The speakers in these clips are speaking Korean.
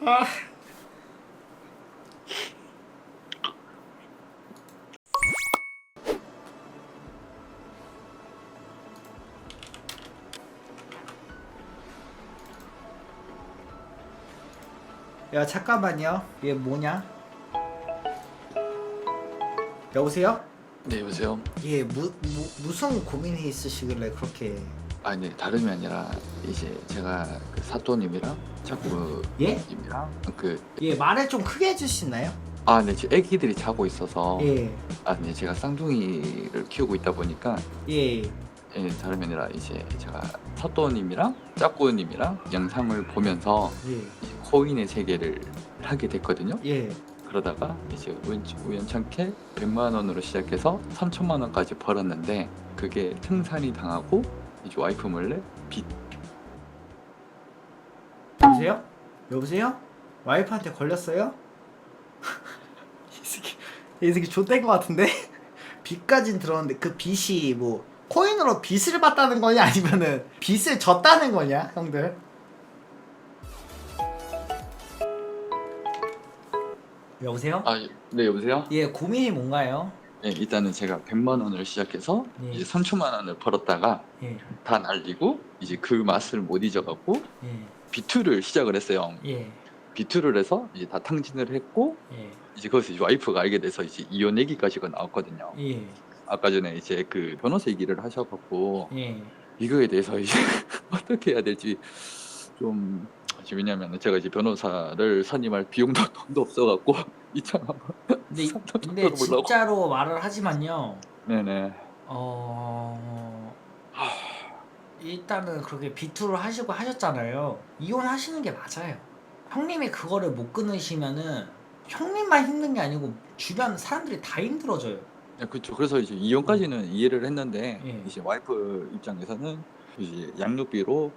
아. 야 잠깐만요. 얘 뭐냐? 여보세요? 네, 여보세요? 얘 무슨 고민이 있으시길래 그렇게? 아, 네, 다름이 아니라 이제 제가 그 사또님이랑 예? 자꾸님이랑 얘 말을 좀 크게 해줄 수 있나요? 네, 지금 애기들이 자고 있어서 예. 네, 제가 쌍둥이를 키우고 있다 보니까 예. 예, 다름이 아니라 이제 제가 사또님이랑 짝꾸님이랑 영상을 보면서 예. 이제 코인의 세계를 하게 됐거든요. 예. 그러다가 이제 우연찮게 100만 원으로 시작해서 3천만 원까지 벌었는데 그게 등산이 당하고 이제 와이프 몰래 빚. 여보세요? 여보세요? 와이프한테 걸렸어요? 이 새끼 좆된 거 같은데? 빚까진 들었는데 그 빚이 뭐 코인으로 빚을 받다는 거냐 아니면은 빚을 졌다는 거냐 형들? 여보세요? 네, 여보세요? 예, 고민이 뭔가요? 네, 일단은 제가 100만 원을 시작해서 예. 이제 3천만 원을 벌었다가 예. 다 날리고 이제 그 맛을 못 잊어갖고 예. B2를 시작을 했어요. 예. B2를 해서 이제 다 탕진을 했고 예. 이제 거기서 이제 와이프가 알게 돼서 이제 이혼 얘기까지가 나왔거든요. 예. 아까 전에 이제 그 변호사 얘기를 하셔갖고 예. 이거에 대해서 이제 어떻게 해야 될지 좀 왜냐면 제가 이제 변호사를 선임할 비용도 돈도 없어갖고 이참에 근데 진짜로 말을 하지만요. 네네. 일단은 그렇게 비투를 하시고 하셨잖아요. 이혼하시는 게 맞아요. 형님이 그거를 못 끊으시면은 형님만 힘든 게 아니고 주변 사람들이 다 힘들어져요. 네, 그렇죠. 그래서 이제 이혼까지는 이해를 했는데 예. 이제 와이프 입장에서는 이제 양육비로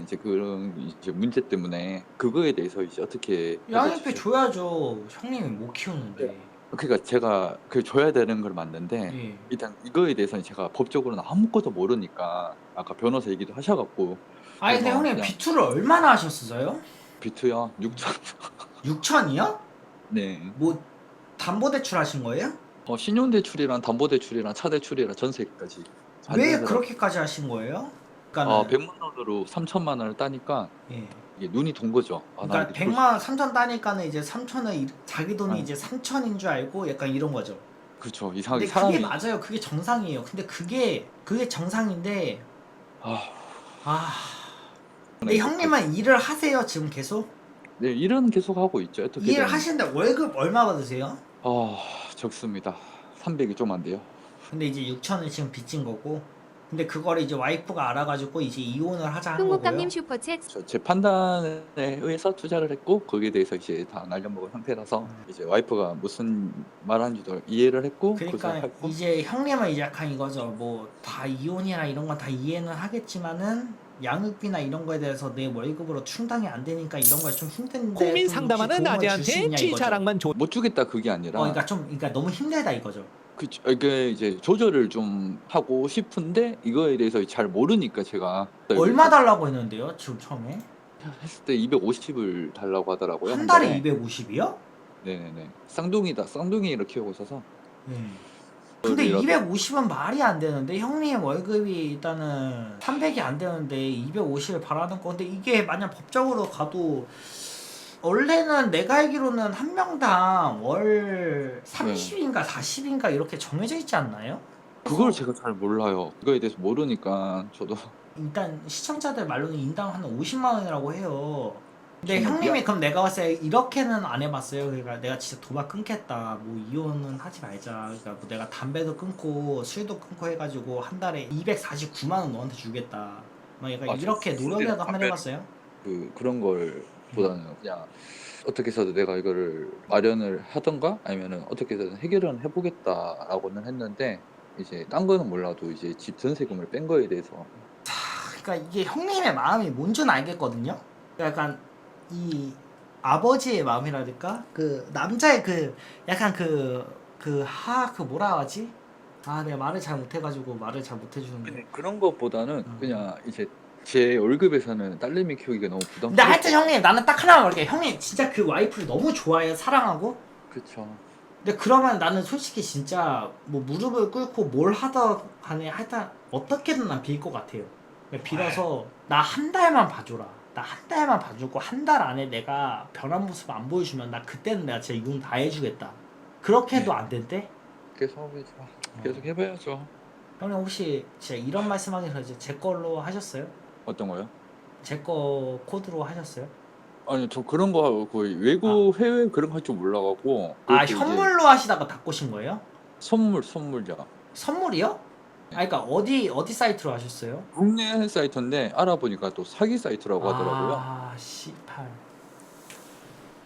이제 그런 이제 문제 때문에 그거에 대해서 이제 어떻게 해야 양육비 될지 줘야죠. 형님이 못 키우는데. 그러니까 제가 그 줘야 되는 걸 맞는데 예. 일단 이거에 대해서는 제가 법적으로는 아무것도 모르니까 아까 변호사 얘기도 하셔갖고 아니 근데 그래서 형님 그냥 비투를 얼마나 하셨어요? 비투요 6천 6천이요? 네. 뭐 담보대출 하신 거예요? 신용대출이랑 담보대출이랑 차대출이랑 전세까지 왜 반대하더라고요. 그렇게까지 하신 거예요? 그러니까는 100만 원으로 3천만 원을 따니까 예. 이게 눈이 돈 거죠. 나 그러니까 이게 100만 원 3천 따니까는 이제 3천을 자기 돈이 네. 이제 3천인 줄 알고 약간 이런 거죠. 그렇죠. 이상하게 근데 사람이 그게 맞아요. 그게 정상이에요. 근데 그게 정상인데 아, 근데 형님은 일을 하세요 지금 계속? 네, 일은 계속 하고 있죠. 어떻게든. 일을 하시는데 월급 얼마 받으세요? 적습니다. 300이 좀 안 돼요. 근데 이제 6천을 지금 빚진 거고 근데 그거를 이제 와이프가 알아가지고 이제 이혼을 하자 한 거고요. 흥국감님 슈퍼챗 제 판단에 의해서 투자를 했고 거기에 대해서 이제 다 날려먹은 상태라서 이제 와이프가 무슨 말하는지도 이해를 했고 그러니까 했고 이제 형님은 이제 약간 이거죠. 뭐 다 이혼이나 이런 건 다 이해는 하겠지만은 양육비나 이런 거에 대해서 내 월급으로 충당이 안 되니까 이런 걸 좀 힘든데 국민 좀 상담하는 혹시 도움을 줄 수 아재한테 있냐 이거죠. 쥐자랑만 줘. 못 주겠다 그게 아니라 그러니까 너무 힘들다 이거죠. 그쵸. 이게 이제 조절을 좀 하고 싶은데 이거에 대해서 잘 모르니까 제가 얼마 달라고 했는데요? 지금 처음에? 했을 때 250을 달라고 하더라고요. 한 달에 250이요? 네네네. 쌍둥이를 키우고 있어서. 근데 그거라도- 250은 말이 안 되는데 형님 월급이 일단은 300이 안 되는데 250을 바라는 건데 이게 만약 법적으로 가도 원래는 내가 알기로는 한 명당 월 30인가 40인가 이렇게 정해져 있지 않나요? 그걸 제가 잘 몰라요. 그거에 대해서 모르니까 저도 일단 시청자들 말로는 인당 한 50만 원이라고 해요. 근데 정말요? 형님이 그럼 내가 봤을 때 이렇게는 안 해봤어요. 그러니까 내가 진짜 도박 끊겠다. 뭐 이혼은 하지 말자. 그러니까 뭐 내가 담배도 끊고 술도 끊고 해가지고 한 달에 249만 원 너한테 주겠다. 막 약간 이렇게 노력이라도 한번 해봤어요? 그런 걸 보다는 그냥 어떻게 해서든 내가 이거를 마련을 하던가 아니면은 어떻게 해서든 해결은 해보겠다라고는 했는데 이제 딴 거는 몰라도 이제 집 전세금을 뺀 거에 대해서 그러니까 이게 형님의 마음이 뭔지는 알겠거든요. 약간 이 아버지의 마음이랄까? 그 남자의 그 약간 그 뭐라 하지? 내가 말을 잘 못해가지고 말을 잘 못해주는데. 그런 것보다는 그냥 이제 제 월급에서는 딸내미 키우기가 너무 근데 부담스럽고. 하여튼 형님 나는 딱 하나만 말할게. 형님 진짜 그 와이프를 너무 좋아해요. 사랑하고. 그쵸. 근데 그러면 나는 솔직히 진짜 뭐 무릎을 꿇고 뭘 하든 간에 하여튼 어떻게든 난 빌 것 같아요. 빌어서 나 한 달만 봐줘라. 나 한 달만 봐주고 한 달 안에 내가 변한 모습 안 보여주면 나 그때는 내가 진짜 이혼 다 해주겠다. 그렇게 해도 안 된대? 계속 계속 해봐야죠. 형님 혹시 진짜 이런 말씀하기 전에 제 걸로 하셨어요? 어떤 거요? 제 거 코드로 하셨어요? 아니 저 그런 거 거의 외국 해외 그런 거 할 줄 몰라갖고. 아 그것도 이제 현물로 하시다가 다 꼬신 거예요? 선물자. 선물이요? 아 그러니까 어디 사이트로 하셨어요? 국내 사이트인데 알아보니까 또 사기 사이트라고 하더라고요. 아 씨팔.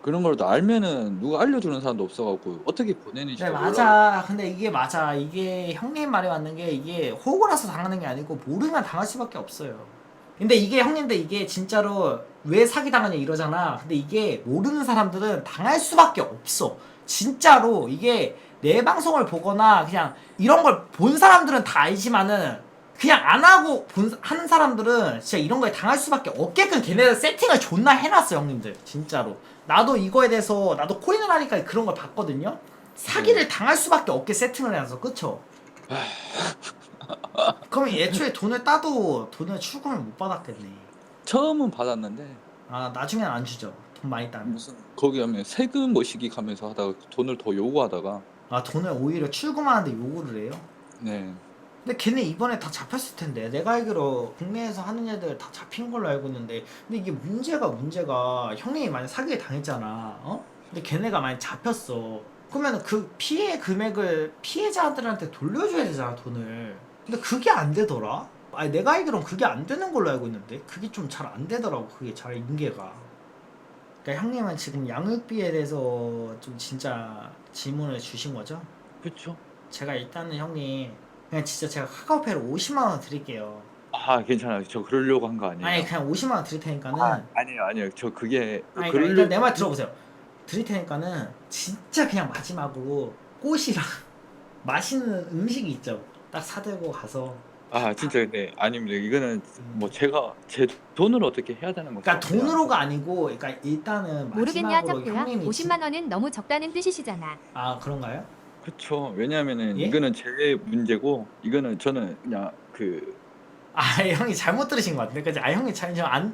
그런 걸 또 알면은 누가 알려주는 사람도 없어갖고 어떻게 보내는지 네 도 맞아. 근데 이게 맞아. 이게 형님 말이 맞는 게 이게 호구 나서 당하는 게 아니고 모르면 당할 수밖에 없어요. 근데 이게 형님들 이게 진짜로 왜 사기 당하냐 이러잖아. 근데 이게 모르는 사람들은 당할 수밖에 없어. 진짜로 이게 내 방송을 보거나 그냥 이런 걸 본 사람들은 다 알지만은 그냥 안 하고 하는 사람들은 진짜 이런 거에 당할 수밖에 없게끔 걔네들 세팅을 존나 해놨어 형님들 진짜로. 나도 이거에 대해서 나도 코인을 하니까 그런 걸 봤거든요. 사기를 당할 수밖에 없게 세팅을 해놔서 그쵸? 그러면 애초에 돈을 따도 돈을 출금을 못 받았겠네. 처음은 받았는데 아 나중엔 안 주죠. 돈 많이 따면. 무슨 거기 하면 세금 뭐시기 가면서 하다가 돈을 더 요구하다가. 아 돈을 오히려 출금하는데 요구를 해요? 네. 근데 걔네 이번에 다 잡혔을 텐데 내가 알기로 국내에서 하는 애들 다 잡힌 걸로 알고 있는데 근데 이게 문제가 형님이 만약 사기에 당했잖아 어? 근데 걔네가 만약 잡혔어 그러면 그 피해 금액을 피해자들한테 돌려줘야 되잖아 돈을 근데 그게 안 되더라? 아니 내가 알기로는 그게 안 되는 걸로 알고 있는데 그게 좀 잘 안 되더라고 그게 잘 인계가 그러니까 형님은 지금 양육비에 대해서 좀 진짜 질문을 주신 거죠? 그쵸. 제가 일단은 형님 그냥 진짜 제가 카카오페이로 50만 원 드릴게요. 아 괜찮아요. 저 그러려고 한 거 아니에요. 아니 그냥 50만 원 드릴 테니까는 아니요. 저 그게 아니 그러니까 그러려고. 일단 내 말 들어보세요. 드릴 테니까는 진짜 그냥 마지막으로 꽃이랑 맛있는 음식이 있죠. 딱 사들고 가서 아 진짜 근데 아닙니다. 이거는 뭐 제가 제 돈으로 어떻게 해야 되는 거죠. 그러니까 돈으로가 아니고 그러니까 일단은 모르겠냐 마지막으로 짝꿍아. 형님이 50만 원은 너무 적다는 뜻이시잖아. 아 그런가요? 그쵸. 왜냐하면은 예? 이거는 제 문제고 이거는 저는 그냥 아 형이 잘못 들으신 것 같은데 그치? 아 형이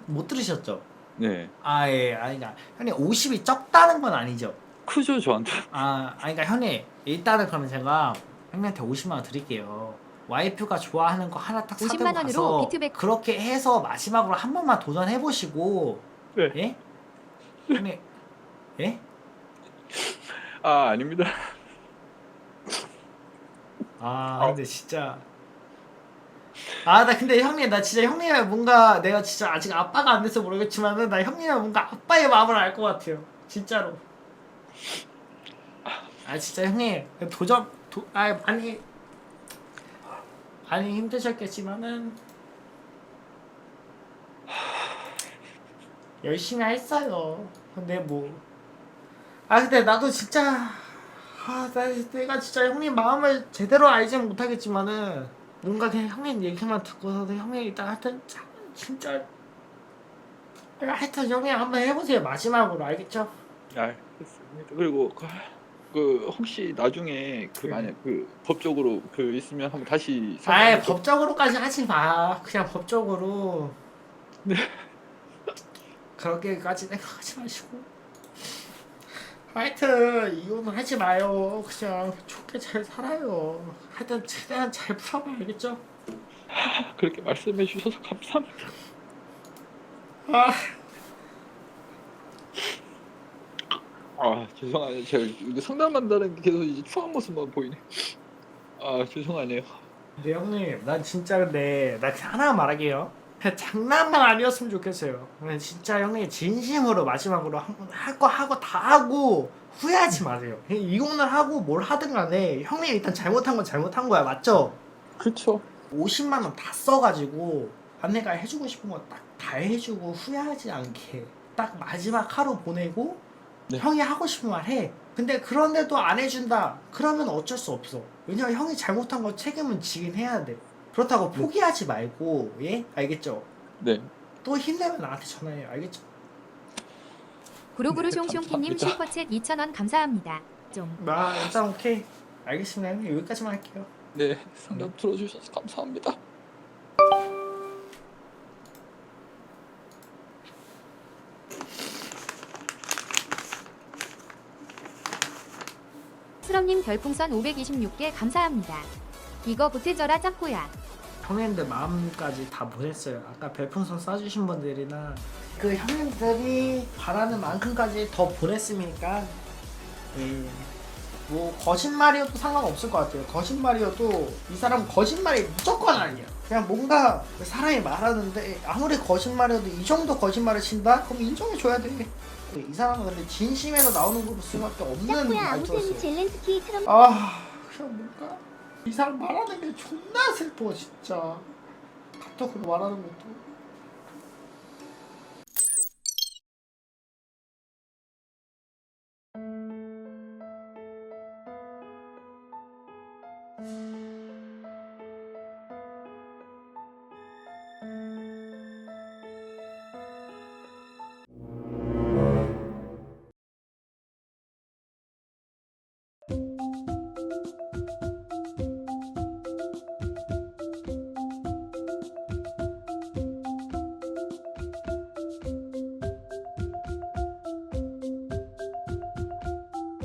못 들으셨죠? 네 아예 아니 그러니까 형님 50이 적다는 건 아니죠? 크죠 저한테. 아니 그러니까 형님 일단은 그러면 제가 형님한테 50만 원 드릴게요. 와이프가 좋아하는 거 하나 딱 50만 사들고 원으로 가서 비트백- 그렇게 해서 마지막으로 한 번만 도전해 보시고 네. 예? 형님 예? 아 아닙니다. 아 근데 진짜 아 나 근데 형님 나 진짜 형님의 뭔가 내가 진짜 아직 아빠가 안 돼서 모르겠지만은 나 형님의 뭔가 아빠의 마음을 알 것 같아요. 진짜로. 아 진짜 형님 많이 힘드셨겠지만은 열심히 했어요. 근데 근데 나도 진짜 내가 진짜 형님 마음을 제대로 알지는 못하겠지만은 뭔가 그냥 형님 얘기만 듣고서도 형님 일단 하여튼 진짜 하여튼 형님 한번 해보세요. 마지막으로 알겠죠? 알겠습니다. 그리고 그 혹시 나중에 네. 만약 법적으로 있으면 한번 다시 아예 상담 좀- 법적으로까지 하지 마. 그냥 법적으로. 네. 그렇게까지 생각하지 마시고. 하여튼 이혼을 하지 마요. 그냥 좋게 잘 살아요. 하여튼 최대한 잘 풀어봐 알겠죠? 그렇게 말씀해 주셔서 감사합니다. 아, 죄송해요. 제가 이거 상담한다는 게 계속 이제 추한 모습만 보이네. 죄송하네요. 근데 형님, 난 진짜 근데 나 하나 말할게요. 그냥 장난만 아니었으면 좋겠어요. 그냥 진짜 형님 진심으로 마지막으로 할 거 하고 다 하고 후회하지 마세요. 그냥 이혼을 하고 뭘 하든 간에 형님 일단 잘못한 건 잘못한 거야, 맞죠? 그쵸. 50만 원 다 써가지고 아내가 해주고 싶은 거 딱 다 해주고 후회하지 않게 딱 마지막 하루 보내고 네. 형이 하고 싶은 말 해. 근데 그런데도 안 해준다. 그러면 어쩔 수 없어. 왜냐면 형이 잘못한 거 책임은 지긴 해야 돼. 그렇다고 포기하지 말고 예? 알겠죠? 네. 또 힘내면 나한테 전화해요. 알겠죠? 구로구로 네, 숑숑키님 감사합니다. 슈퍼챗 2,000원 감사합니다. 좀 일단 오케이. 알겠습니다. 형님 여기까지만 할게요. 네, 상담 들어주셔서 감사합니다. 수럼님 별풍선 526개 감사합니다. 이거 보태져라 짝구야. 형님들 마음까지 다 보냈어요. 아까 별풍선 쏴주신 분들이나 그 형님들이 바라는 만큼까지 더 보냈으니까 예. 뭐 거짓말이어도 상관없을 것 같아요. 거짓말이어도 이 사람은 거짓말이 무조건 아니야. 그냥 뭔가 사람이 말하는데 아무리 거짓말이어도 이 정도 거짓말을 친다? 그럼 인정해줘야 돼. 이 사람은 근데 진심에서 나오는 걸로 수밖에 없는 짝구야 아무튼 말투였어요. 젤렌스키 트럼프 아 그냥 뭔가 이 사람 말하는 게 존나 슬퍼 진짜. 카톡으로 말하는 것도